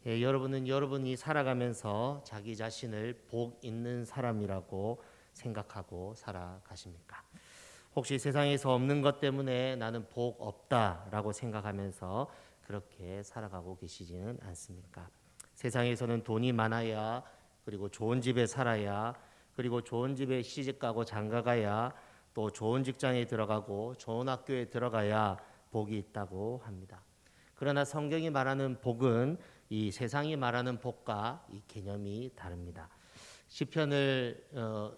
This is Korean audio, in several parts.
여러분은 여러분이 살아가면서 자기 자신을 복 있는 사람이라고 생각하고 살아가십니까? 혹시 세상에서 없는 것 때문에 나는 복 없다라고 생각하면서 그렇게 살아가고 계시지는 않습니까? 세상에서는 돈이 많아야, 그리고 좋은 집에 살아야, 그리고 좋은 집에 시집가고 장가가야, 또 좋은 직장에 들어가고 좋은 학교에 들어가야 복이 있다고 합니다. 그러나 성경이 말하는 복은 이 세상이 말하는 복과 이 개념이 다릅니다. 시편을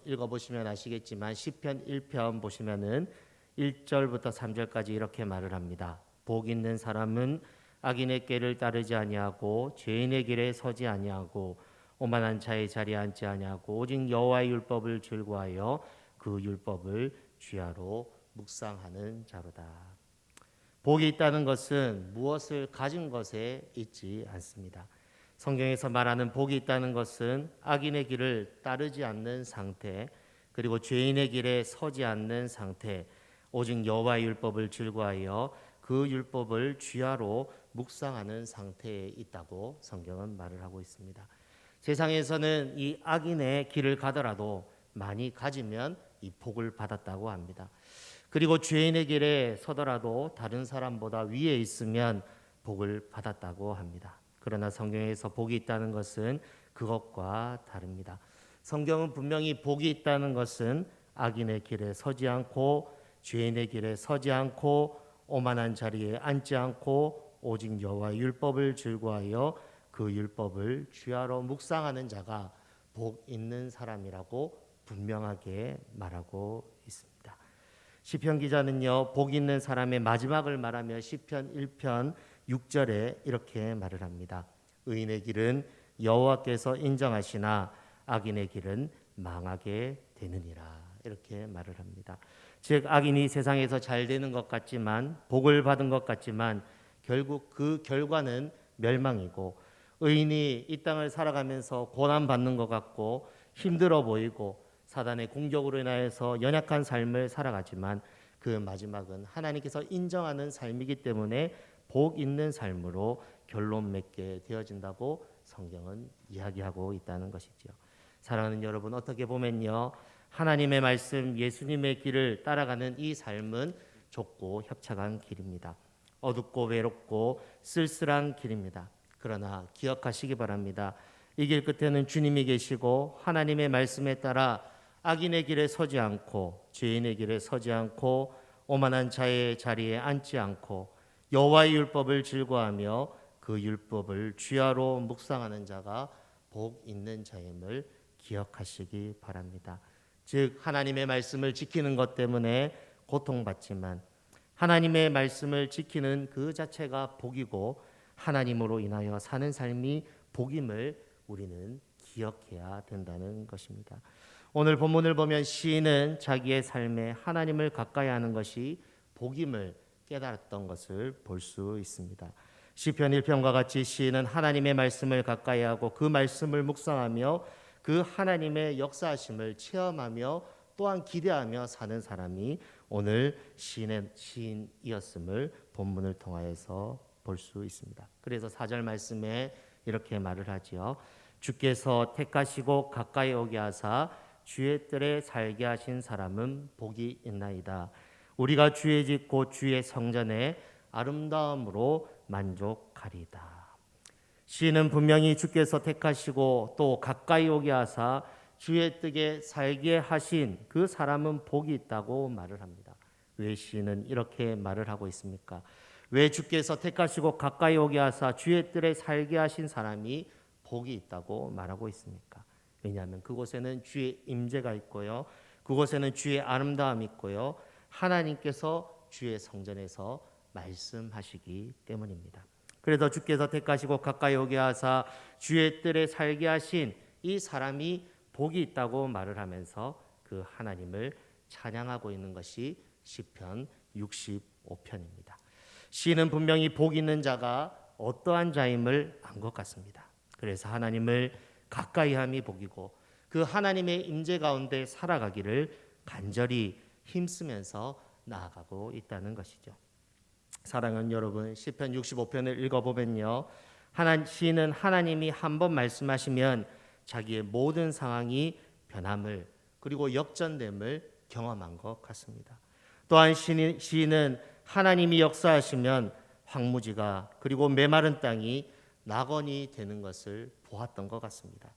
읽어보시면 아시겠지만 시편 1편 보시면은 1절부터 3절까지 이렇게 말을 합니다. 복 있는 사람은 악인의 꾀를 따르지 아니하고 죄인의 길에 서지 아니하고 오만한 자의 자리에 앉지 아니하고 오직 여호와의 율법을 즐거워하여 그 율법을 주야로 묵상하는 자로다. 복이 있다는 것은 무엇을 가진 것에 있지 않습니다. 성경에서 말하는 복이 있다는 것은 악인의 길을 따르지 않는 상태, 그리고 죄인의 길에 서지 않는 상태, 오직 여호와의 율법을 즐거워하여 그 율법을 주야로 묵상하는 상태에 있다고 성경은 말을 하고 있습니다. 세상에서는 이 악인의 길을 가더라도 많이 가지면 이 복을 받았다고 합니다. 그리고 죄인의 길에 서더라도 다른 사람보다 위에 있으면 복을 받았다고 합니다. 그러나 성경에서 복이 있다는 것은 그것과 다릅니다. 성경은 분명히 복이 있다는 것은 악인의 길에 서지 않고 죄인의 길에 서지 않고 오만한 자리에 앉지 않고 오직 여호와의 율법을 즐거워하여 그 율법을 주야로 묵상하는 자가 복 있는 사람이라고 분명하게 말하고 있습니다. 시편 기자는요, 복 있는 사람의 마지막을 말하며 시편 1편 6절에 이렇게 말을 합니다. 의인의 길은 여호와께서 인정하시나 악인의 길은 망하게 되느니라. 이렇게 말을 합니다. 즉 악인이 세상에서 잘 되는 것 같지만, 복을 받은 것 같지만 결국 그 결과는 멸망이고, 의인이 이 땅을 살아가면서 고난 받는 것 같고 힘들어 보이고 사단의 공격으로 인하여서 연약한 삶을 살아가지만 그 마지막은 하나님께서 인정하는 삶이기 때문에 복 있는 삶으로 결론 맺게 되어진다고 성경은 이야기하고 있다는 것이지요. 사랑하는 여러분, 어떻게 보면요, 하나님의 말씀, 예수님의 길을 따라가는 이 삶은 좁고 협착한 길입니다. 어둡고 외롭고 쓸쓸한 길입니다. 그러나 기억하시기 바랍니다. 이 길 끝에는 주님이 계시고 하나님의 말씀에 따라 악인의 길에 서지 않고 죄인의 길에 서지 않고 오만한 자의 자리에 앉지 않고 여호와의 율법을 즐거워하며 그 율법을 주야로 묵상하는 자가 복 있는 자임을 기억하시기 바랍니다. 즉 하나님의 말씀을 지키는 것 때문에 고통받지만 하나님의 말씀을 지키는 그 자체가 복이고 하나님으로 인하여 사는 삶이 복임을 우리는 기억해야 된다는 것입니다. 오늘 본문을 보면 시인은 자기의 삶에 하나님을 가까이 하는 것이 복임을 깨달았던 것을 볼 수 있습니다. 시편 1편과 같이 시인은 하나님의 말씀을 가까이 하고 그 말씀을 묵상하며 그 하나님의 역사하심을 체험하며 또한 기대하며 사는 사람이 오늘 시인이었음을 본문을 통하여서 볼 수 있습니다. 그래서 4절 말씀에 이렇게 말을 하지요. 주께서 택하시고 가까이 오게 하사 주의 뜰에 살게 하신 사람은 복이 있나이다. 우리가 주의 집 곧 주의 성전에 아름다움으로 만족하리다. 시인은 분명히 주께서 택하시고 또 가까이 오게 하사 주의 뜰에 살게 하신 그 사람은 복이 있다고 말을 합니다. 왜 시인은 이렇게 말을 하고 있습니까? 왜 주께서 택하시고 가까이 오게 하사 주의 뜰에 살게 하신 사람이 복이 있다고 말하고 있습니까? 왜냐하면 그곳에는 주의 임재가 있고요, 그곳에는 주의 아름다움이 있고요, 하나님께서 주의 성전에서 말씀하시기 때문입니다. 그래서 주께서 택하시고 가까이 오게 하사 주의 뜰에 살게 하신 이 사람이 복이 있다고 말을 하면서 그 하나님을 찬양하고 있는 것이 시편 65편입니다. 시인은 분명히 복 있는 자가 어떠한 자임을 안 것 같습니다. 그래서 하나님을 가까이 함이 복이고 그 하나님의 임재 가운데 살아가기를 간절히 힘쓰면서 나아가고 있다는 것이죠. 사랑하는 여러분, 시편 65편을 읽어보면요, 시인은 하나님이 한번 말씀하시면 자기의 모든 상황이 변함을 그리고 역전됨을 경험한 것 같습니다. 또한 시인은 하나님이 역사하시면 황무지가 그리고 메마른 땅이 낙원이 되는 것을 보았던 것 같습니다.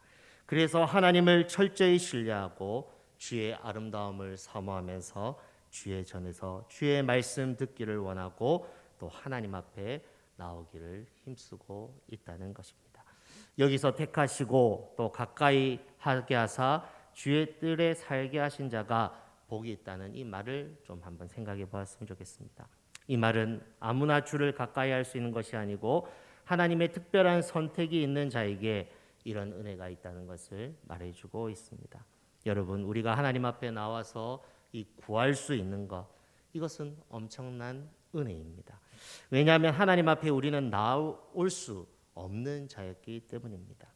그래서 하나님을 철저히 신뢰하고 주의 아름다움을 사모하면서 주의 전에서 주의 말씀 듣기를 원하고 또 하나님 앞에 나오기를 힘쓰고 있다는 것입니다. 여기서 택하시고 또 가까이 하게 하사 주의 뜰에 살게 하신 자가 복이 있다는 이 말을 좀 한번 생각해 보았으면 좋겠습니다. 이 말은 아무나 주를 가까이 할 수 있는 것이 아니고 하나님의 특별한 선택이 있는 자에게 이런 은혜가 있다는 것을 말해주고 있습니다. 여러분, 우리가 하나님 앞에 나와서 이 구할 수 있는 것, 이것은 엄청난 은혜입니다. 왜냐하면 하나님 앞에 우리는 나올 수 없는 자였기 때문입니다.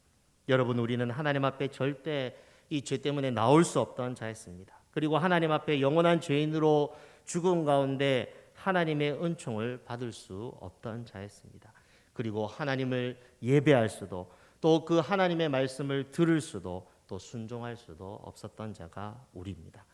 여러분, 우리는 하나님 앞에 절대 이 죄 때문에 나올 수 없던 자였습니다. 그리고 하나님 앞에 영원한 죄인으로 죽음 가운데 하나님의 은총을 받을 수 없던 자였습니다. 그리고 하나님을 예배할 수도 또 그 하나님의 말씀을 들을 수도 또 순종할 수도 없었던 자가 우리입니다.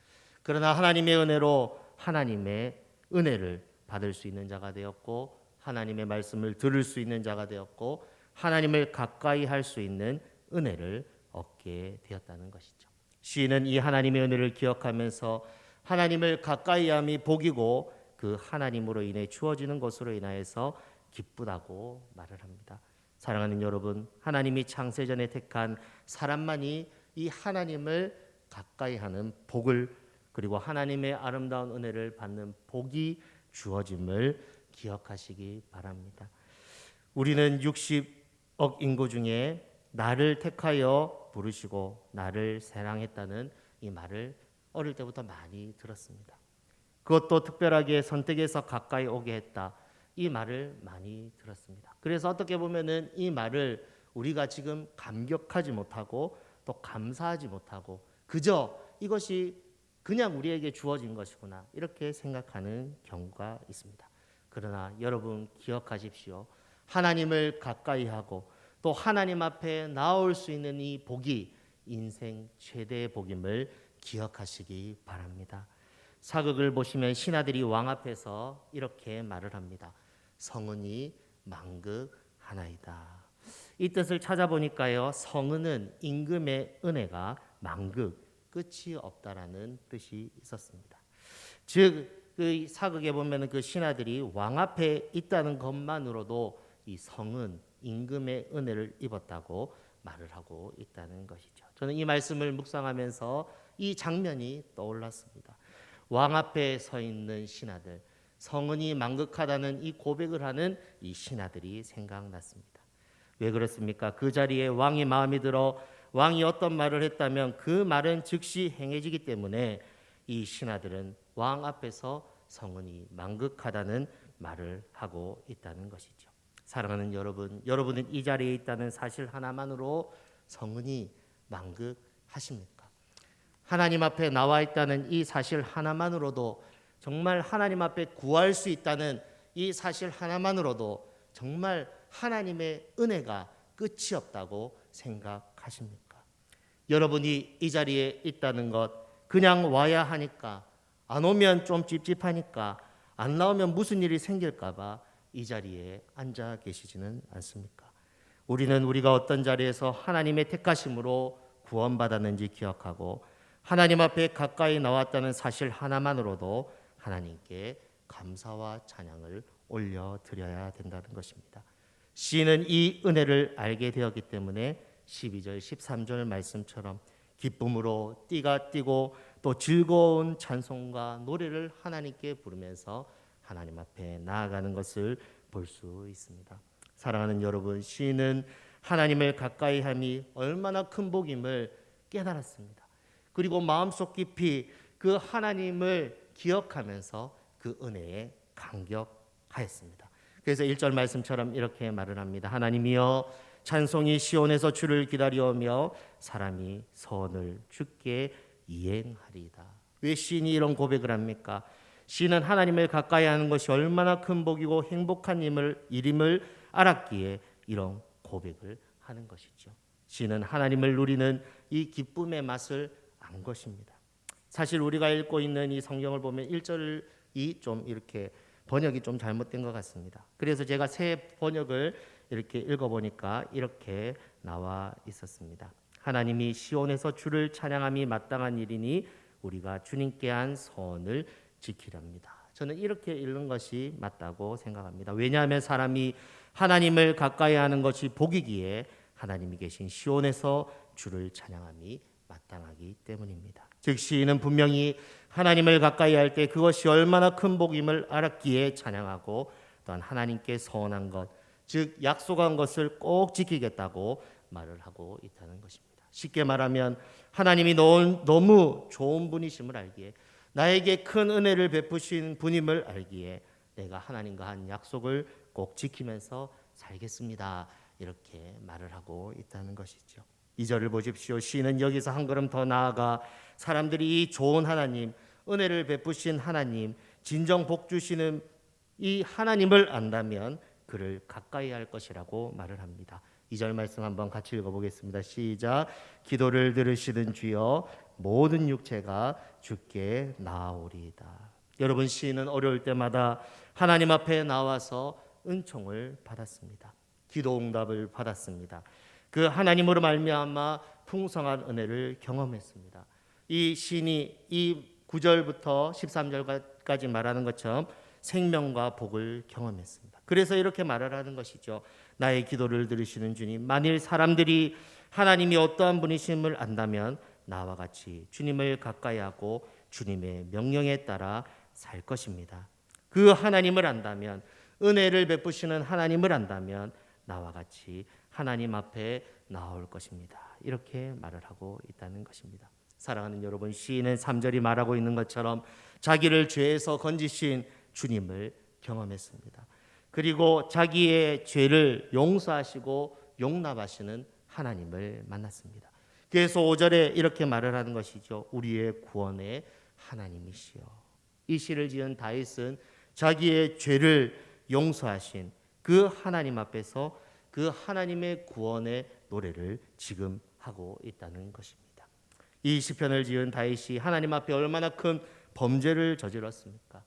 그러나 하나님의 은혜로 하나님의 은혜를 받을 수 있는 자가 되었고 하나님의 말씀을 들을 수 있는 자가 되었고 하나님을 가까이 할 수 있는 은혜를 얻게 되었다는 것이죠. 시인은 이 하나님의 은혜를 기억하면서 하나님을 가까이 함이 복이고 그 하나님으로 인해 주어지는 것으로 인하여서 기쁘다고 말을 합니다. 사랑하는 여러분, 하나님이 창세전에 택한 사람만이 이 하나님을 가까이 하는 복을 그리고 하나님의 아름다운 은혜를 받는 복이 주어짐을 기억하시기 바랍니다. 우리는 60억 인구 중에 나를 택하여 부르시고 나를 사랑했다는 이 말을 어릴 때부터 많이 들었습니다. 그것도 특별하게 선택해서 가까이 오게 했다. 이 말을 많이 들었습니다. 그래서 어떻게 보면은 이 말을 우리가 지금 감격하지 못하고 또 감사하지 못하고 그저 이것이 그냥 우리에게 주어진 것이구나 이렇게 생각하는 경우가 있습니다. 그러나 여러분 기억하십시오. 하나님을 가까이 하고 또 하나님 앞에 나올 수 있는 이 복이 인생 최대의 복임을 기억하시기 바랍니다. 사극을 보시면 신하들이 왕 앞에서 이렇게 말을 합니다. 성은이 만극하나이다. 이 뜻을 찾아보니까요. 성은은 임금의 은혜가 만극, 끝이 없다라는 뜻이 있었습니다. 즉 그 사극에 보면 그 신하들이 왕 앞에 있다는 것만으로도 이 성은 임금의 은혜를 입었다고 말을 하고 있다는 것이죠. 저는 이 말씀을 묵상하면서 이 장면이 떠올랐습니다. 왕 앞에 서 있는 신하들, 성은이 만극하다는 이 고백을 하는 이 신하들이 생각났습니다. 왜 그렇습니까? 그 자리에 왕이 마음이 들어 왕이 어떤 말을 했다면 그 말은 즉시 행해지기 때문에 이 신하들은 왕 앞에서 성은이 만극하다는 말을 하고 있다는 것이죠. 사랑하는 여러분, 여러분은 이 자리에 있다는 사실 하나만으로 성은이 만극하십니까? 하나님 앞에 나와 있다는 이 사실 하나만으로도 정말 하나님 앞에 구할 수 있다는 이 사실 하나만으로도 정말 하나님의 은혜가 끝이 없다고 생각하십니까? 여러분이 이 자리에 있다는 것 그냥 와야 하니까 안 오면 좀 찝찝하니까 안 나오면 무슨 일이 생길까 봐 이 자리에 앉아 계시지는 않습니까? 우리는 우리가 어떤 자리에서 하나님의 택하심으로 구원받았는지 기억하고 하나님 앞에 가까이 나왔다는 사실 하나만으로도 하나님께 감사와 찬양을 올려드려야 된다는 것입니다. 시인은 이 은혜를 알게 되었기 때문에 12절 13절 말씀처럼 기쁨으로 띠가 띠고 또 즐거운 찬송과 노래를 하나님께 부르면서 하나님 앞에 나아가는 것을 볼 수 있습니다. 사랑하는 여러분, 시인은 하나님을 가까이 함이 얼마나 큰 복임을 깨달았습니다. 그리고 마음속 깊이 그 하나님을 기억하면서 그 은혜에 감격하였습니다. 그래서 1절 말씀처럼 이렇게 말을 합니다. 하나님이여 찬송이 시온에서 주를 기다려오며 사람이 소원을 주께 이행하리이다. 왜 시인이 이런 고백을 합니까? 시인은 하나님을 가까이 하는 것이 얼마나 큰 복이고 행복한 일임을 알았기에 이런 고백을 하는 것이죠. 시인은 하나님을 누리는 이 기쁨의 맛을 안 것입니다. 사실 우리가 읽고 있는 이 성경을 보면 1절이 좀 이렇게 번역이 좀 잘못된 것 같습니다. 그래서 제가 새 번역을 이렇게 읽어보니까 이렇게 나와 있었습니다. 하나님이 시온에서 주를 찬양함이 마땅한 일이니 우리가 주님께 한 선을 지키렵니다. 저는 이렇게 읽는 것이 맞다고 생각합니다. 왜냐하면 사람이 하나님을 가까이 하는 것이 복이기에 하나님이 계신 시온에서 주를 찬양함이 마땅하기 때문입니다. 즉 시인은 분명히 하나님을 가까이 할 때 그것이 얼마나 큰 복임을 알았기에 찬양하고 또한 하나님께 서원한 것, 즉 약속한 것을 꼭 지키겠다고 말을 하고 있다는 것입니다. 쉽게 말하면 하나님이 너무 좋은 분이심을 알기에, 나에게 큰 은혜를 베푸신 분임을 알기에 내가 하나님과 한 약속을 꼭 지키면서 살겠습니다. 이렇게 말을 하고 있다는 것이죠. 2절을 보십시오. 시인은 여기서 한 걸음 더 나아가 사람들이 이 좋은 하나님, 은혜를 베푸신 하나님, 진정 복 주시는 이 하나님을 안다면 그를 가까이 할 것이라고 말을 합니다. 2절 말씀 한번 같이 읽어보겠습니다. 시작. 기도를 들으시는 주여 모든 육체가 주께 나아오리이다. 여러분, 시인은 어려울 때마다 하나님 앞에 나와서 은총을 받았습니다. 기도 응답을 받았습니다. 그 하나님으로 말미암아 풍성한 은혜를 경험했습니다. 이 시인이 이 9절부터 13절까지 말하는 것처럼 생명과 복을 경험했습니다. 그래서 이렇게 말을 하는 것이죠. 나의 기도를 들으시는 주님, 만일 사람들이 하나님이 어떠한 분이심을 안다면 나와 같이 주님을 가까이 하고 주님의 명령에 따라 살 것입니다. 그 하나님을 안다면, 은혜를 베푸시는 하나님을 안다면 나와 같이 하나님 앞에 나올 것입니다. 이렇게 말을 하고 있다는 것입니다. 사랑하는 여러분, 시인은 3절이 말하고 있는 것처럼 자기를 죄에서 건지신 주님을 경험했습니다. 그리고 자기의 죄를 용서하시고 용납하시는 하나님을 만났습니다. 그래서 5절에 이렇게 말을 하는 것이죠. 우리의 구원의 하나님이시여. 이 시를 지은 다윗은 자기의 죄를 용서하신 그 하나님 앞에서 그 하나님의 구원의 노래를 지금 하고 있다는 것입니다. 이 시편을 지은 다윗이 하나님 앞에 얼마나 큰 범죄를 저질렀습니까?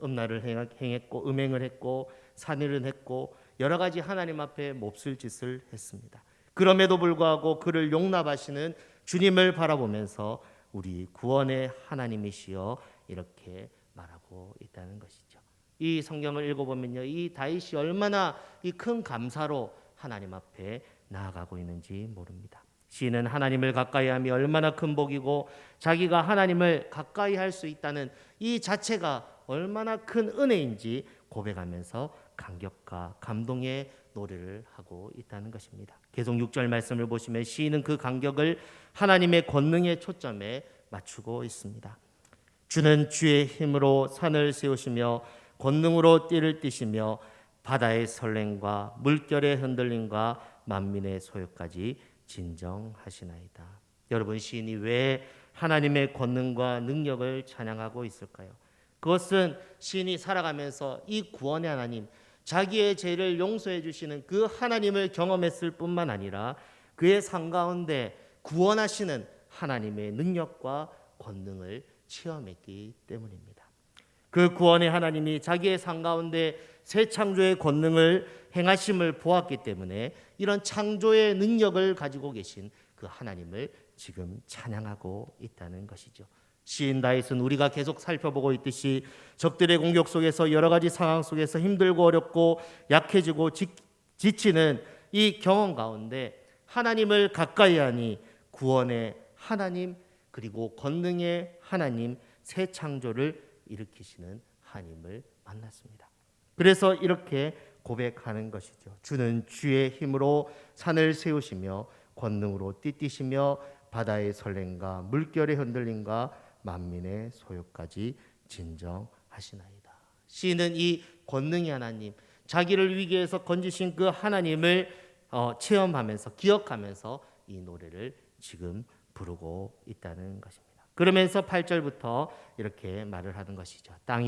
음란을 행했고 음행을 했고 산일을 했고 여러 가지 하나님 앞에 몹쓸 짓을 했습니다. 그럼에도 불구하고 그를 용납하시는 주님을 바라보면서 우리 구원의 하나님이시여 이렇게 말하고 있다는 것이죠. 이 성경을 읽어보면요, 이 다윗이 얼마나 이 큰 감사로 하나님 앞에 나아가고 있는지 모릅니다. 시인은 하나님을 가까이함이 얼마나 큰 복이고 자기가 하나님을 가까이 할 수 있다는 이 자체가 얼마나 큰 은혜인지 고백하면서 감격과 감동의 노래를 하고 있다는 것입니다. 계속 6절 말씀을 보시면 시인은 그 감격을 하나님의 권능의 초점에 맞추고 있습니다. 주는 주의 힘으로 산을 세우시며 권능으로 띠를 띠시며 바다의 설렘과 물결의 흔들림과 만민의 소요까지 진정하시나이다. 여러분, 시인이 왜 하나님의 권능과 능력을 찬양하고 있을까요? 그것은 시인이 살아가면서 이 구원의 하나님, 자기의 죄를 용서해 주시는 그 하나님을 경험했을 뿐만 아니라 그의 삶 가운데 구원하시는 하나님의 능력과 권능을 체험했기 때문입니다. 그 구원의 하나님이 자기의 삶 가운데 새 창조의 권능을 행하심을 보았기 때문에 이런 창조의 능력을 가지고 계신 그 하나님을 지금 찬양하고 있다는 것이죠. 시인 다윗은 우리가 계속 살펴보고 있듯이 적들의 공격 속에서 여러 가지 상황 속에서 힘들고 어렵고 약해지고 지치는 이 경험 가운데 하나님을 가까이 하니 구원의 하나님 그리고 권능의 하나님 새 창조를 일으키시는 하나님을 만났습니다. 그래서 이렇게 고백하는 것이죠. 주는 주의 힘으로 산을 세우시며 권능으로 띠띠시며 바다의 설렘과 물결의 흔들림과 만민의 소요까지 진정하시나이다. 시인은 이 권능의 하나님, 자기를 위기에서 건지신 그 하나님을 체험하면서 기억하면서 이 노래를 지금 부르고 있다는 것입니다. 그러면서 8절부터 이렇게 말을 하는 것이죠. 땅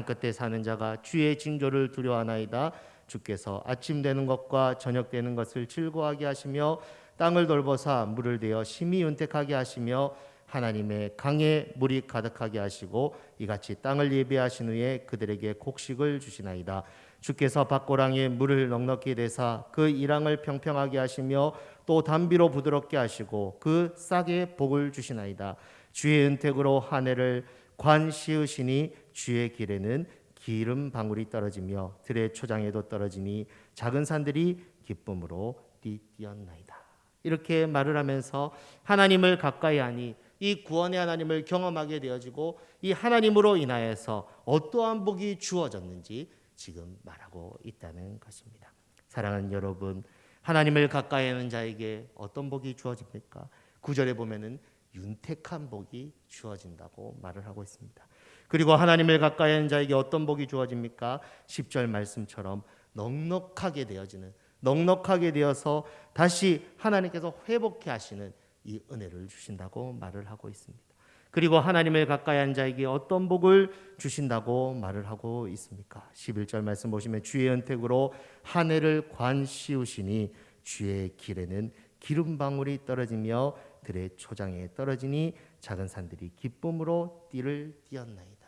끝에 사는 자가 주의 징조를 두려워하나이다. 주께서 아침 되는 것과 저녁 되는 것을 즐거워하게 하시며 땅을 돌보사 물을 대어 심히 윤택하게 하시며 하나님의 강에 물이 가득하게 하시고 이같이 땅을 예비하신 후에 그들에게 곡식을 주시나이다. 주께서 밭고랑에 물을 넉넉히 대사 그 이랑을 평평하게 하시며 또 담비로 부드럽게 하시고 그 싹에 복을 주시나이다. 주의 은택으로 한 해를 관 씌우시니 주의 길에는 기름 방울이 떨어지며 들의 초장에도 떨어지니 작은 산들이 기쁨으로 뛰었나이다. 이렇게 말을 하면서 하나님을 가까이 하니 이 구원의 하나님을 경험하게 되어지고 이 하나님으로 인하여서 어떠한 복이 주어졌는지 지금 말하고 있다는 것입니다. 사랑하는 여러분, 하나님을 가까이 하는 자에게 어떤 복이 주어집니까? 9절에 보면은 윤택한 복이 주어진다고 말을 하고 있습니다. 그리고 하나님을 가까이 하는 자에게 어떤 복이 주어집니까? 10절 말씀처럼 넉넉하게 되어지는, 넉넉하게 되어서 다시 하나님께서 회복해 하시는 이 은혜를 주신다고 말을 하고 있습니다. 그리고 하나님을 가까이 한 자에게 어떤 복을 주신다고 말을 하고 있습니까? 11절 말씀 보시면 주의 은택으로 한 해를 관 씌우시니 주의 길에는 기름 방울이 떨어지며 들의 초장에 떨어지니 작은 산들이 기쁨으로 띠를 띄었나이다.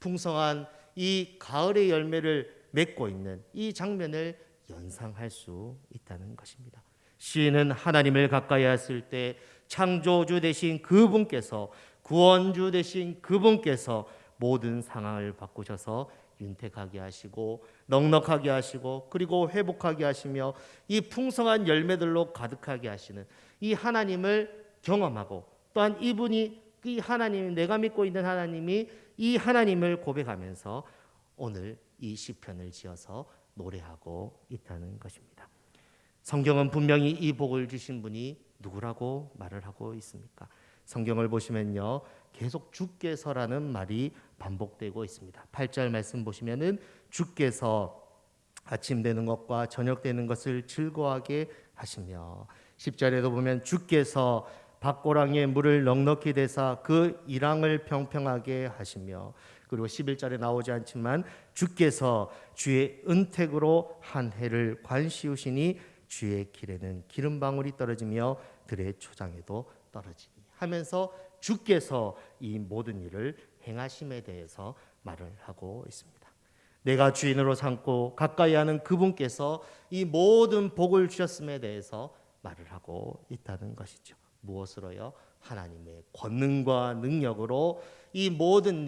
풍성한 이 가을의 열매를 맺고 있는 이 장면을 연상할 수 있다는 것입니다. 시인은 하나님을 가까이 했을 때 창조주 되신 그분께서, 구원주 되신 그분께서 모든 상황을 바꾸셔서 윤택하게 하시고 넉넉하게 하시고 그리고 회복하게 하시며 이 풍성한 열매들로 가득하게 하시는 이 하나님을 경험하고, 또한 이분이, 이 하나님, 내가 믿고 있는 하나님이 이 하나님을 고백하면서 오늘 이 시편을 지어서 노래하고 있다는 것입니다. 성경은 분명히 이 복을 주신 분이 누구라고 말을 하고 있습니까? 성경을 보시면요, 계속 주께서라는 말이 반복되고 있습니다. 8절 말씀 보시면은 주께서 아침 되는 것과 저녁 되는 것을 즐거워하게 하시며, 10절에도 보면 주께서 밭고랑에 물을 넉넉히 대사 그 이랑을 평평하게 하시며, 그리고 11절에 나오지 않지만 주께서 주의 은택으로 한 해를 관 씌우시니 주의 길에는 기름 방울이 떨어지며 들의 초장에도 떨어지니 하면서 주께서 이 모든 일을 행하심에 대해서 말을 하고 있습니다. 내가 주인으로 삼고 가까이 하는 그분께서 이 모든 복을 주셨음에 대해서 말을 하고 있다는 것이죠. 무엇으로요? 하나님의 권능과 능력으로 이 모든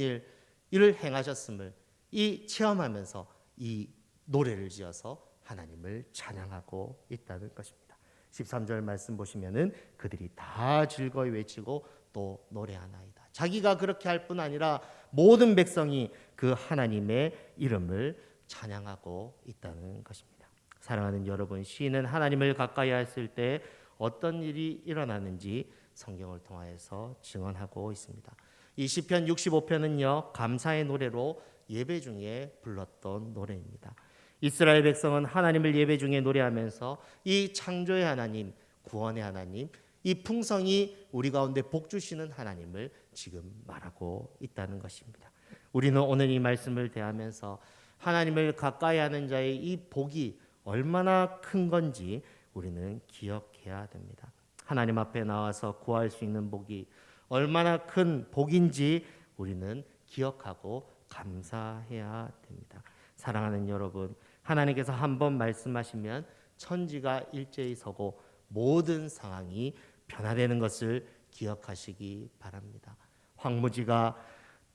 일을 행하셨음을 이 체험하면서 이 노래를 지어서 하나님을 찬양하고 있다는 것입니다. 13절 말씀 보시면은 그들이 다 즐거이 외치고 또 노래하나이다. 자기가 그렇게 할 뿐 아니라 모든 백성이 그 하나님의 이름을 찬양하고 있다는 것입니다. 사랑하는 여러분, 시인은 하나님을 가까이 했을 때 어떤 일이 일어나는지 성경을 통하여서 증언하고 있습니다. 이 시편 65편은요, 감사의 노래로 예배 중에 불렀던 노래입니다. 이스라엘 백성은 하나님을 예배 중에 노래하면서 이 창조의 하나님, 구원의 하나님, 이 풍성이 우리 가운데 복 주시는 하나님을 지금 말하고 있다는 것입니다. 우리는 오늘 이 말씀을 대하면서 하나님을 가까이 하는 자의 이 복이 얼마나 큰 건지 우리는 기억해야 됩니다. 하나님 앞에 나와서 구할 수 있는 복이 얼마나 큰 복인지 우리는 기억하고 감사해야 됩니다. 사랑하는 여러분, 하나님께서 한번 말씀하시면 천지가 일제히 서고 모든 상황이 변화되는 것을 기억하시기 바랍니다. 황무지가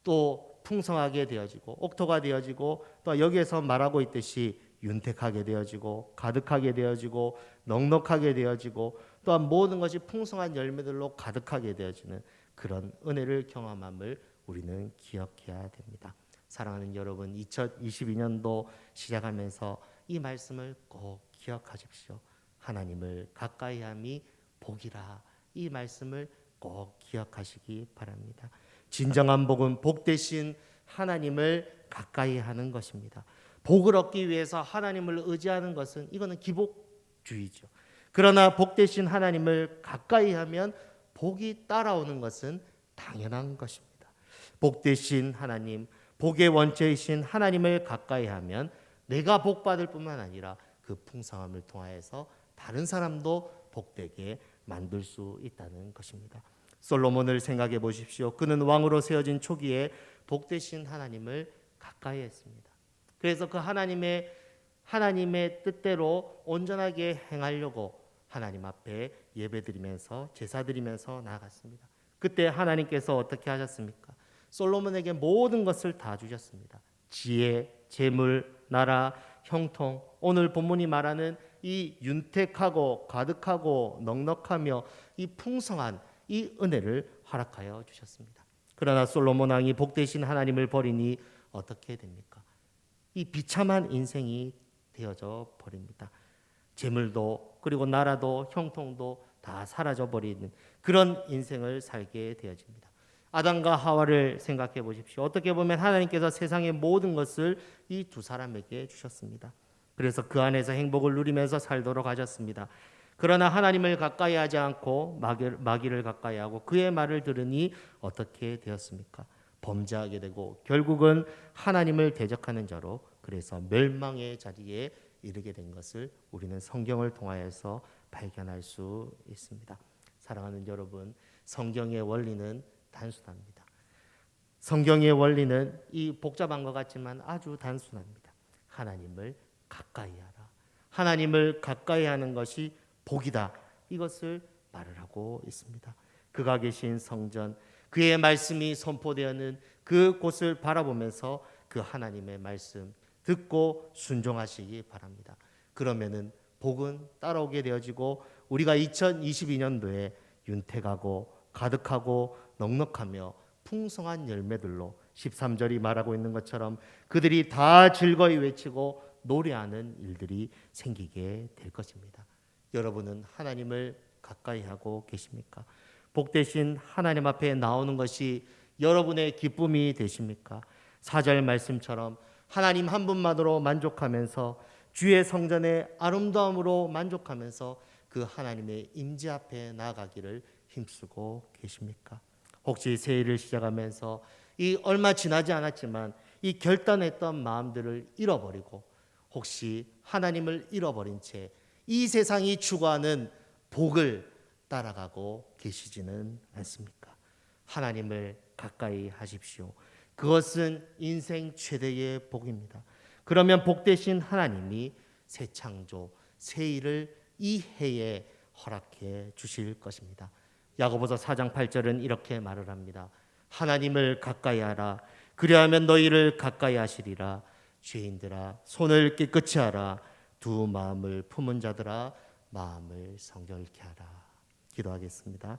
또 풍성하게 되어지고 옥토가 되어지고, 또 여기에서 말하고 있듯이 윤택하게 되어지고 가득하게 되어지고 넉넉하게 되어지고, 또한 모든 것이 풍성한 열매들로 가득하게 되어지는 그런 은혜를 경험함을 우리는 기억해야 됩니다. 사랑하는 여러분, 2022년도 시작하면서 이 말씀을 꼭 기억하십시오. 하나님을 가까이함이 복이라, 이 말씀을 꼭 기억하시기 바랍니다. 진정한 복은 복 대신 하나님을 가까이 하는 것입니다. 복을 얻기 위해서 하나님을 의지하는 것은 이거는 기복주의죠. 그러나 복 대신 하나님을 가까이 하면 복이 따라오는 것은 당연한 것입니다. 복 대신 하나님, 복의 원체이신 하나님을 가까이 하면 내가 복받을 뿐만 아니라 그 풍성함을 통하여서 다른 사람도 복되게 만들 수 있다는 것입니다. 솔로몬을 생각해 보십시오. 그는 왕으로 세워진 초기에 복되신 하나님을 가까이 했습니다. 그래서 그 하나님의 뜻대로 온전하게 행하려고 하나님 앞에 예배드리면서 제사드리면서 나아갔습니다. 그때 하나님께서 어떻게 하셨습니까? 솔로몬에게 모든 것을 다 주셨습니다. 지혜, 재물, 나라, 형통, 오늘 본문이 말하는 이 윤택하고 가득하고 넉넉하며 이 풍성한 이 은혜를 허락하여 주셨습니다. 그러나 솔로몬 왕이 복되신 하나님을 버리니 어떻게 됩니까? 이 비참한 인생이 되어져 버립니다. 재물도 그리고 나라도 형통도 다 사라져 버리는 그런 인생을 살게 되어집니다. 아담과 하와를 생각해 보십시오. 어떻게 보면 하나님께서 세상의 모든 것을 이 두 사람에게 주셨습니다. 그래서 그 안에서 행복을 누리면서 살도록 하셨습니다. 그러나 하나님을 가까이 하지 않고 마귀를 가까이 하고 그의 말을 들으니 어떻게 되었습니까? 범죄하게 되고 결국은 하나님을 대적하는 자로 그래서 멸망의 자리에 이르게 된 것을 우리는 성경을 통하여서 발견할 수 있습니다. 사랑하는 여러분, 성경의 원리는 단순합니다. 성경의 원리는 이 복잡한 것 같지만 아주 단순합니다. 하나님을 가까이 하라. 하나님을 가까이 하는 것이 복이다. 이것을 말을 하고 있습니다. 그가 계신 성전, 그의 말씀이 선포되는 그곳을 바라보면서 그 하나님의 말씀 듣고 순종하시기 바랍니다. 그러면은 복은 따라오게 되어지고 우리가 2022년도에 윤택하고 가득하고 넉넉하며 풍성한 열매들로 13절이 말하고 있는 것처럼 그들이 다 즐거이 외치고 노래하는 일들이 생기게 될 것입니다. 여러분은 하나님을 가까이 하고 계십니까? 복되신 하나님 앞에 나오는 것이 여러분의 기쁨이 되십니까? 4절 말씀처럼 하나님 한 분만으로 만족하면서 주의 성전의 아름다움으로 만족하면서 그 하나님의 임재 앞에 나아가기를 힘쓰고 계십니까? 혹시 새해를 시작하면서 이 얼마 지나지 않았지만 이 결단했던 마음들을 잃어버리고 혹시 하나님을 잃어버린 채 이 세상이 추구하는 복을 따라가고 계시지는 않습니까? 하나님을 가까이 하십시오. 그것은 인생 최대의 복입니다. 그러면 복되신 하나님이 새 창조, 새 일을 이 해에 허락해 주실 것입니다. 야고보서 4장 8절은 이렇게 말을 합니다. 하나님을 가까이 하라. 그리하면 너희를 가까이 하시리라. 죄인들아 손을 깨끗이 하라. 두 마음을 품은 자들아 마음을 성결케 하라. 기도하겠습니다.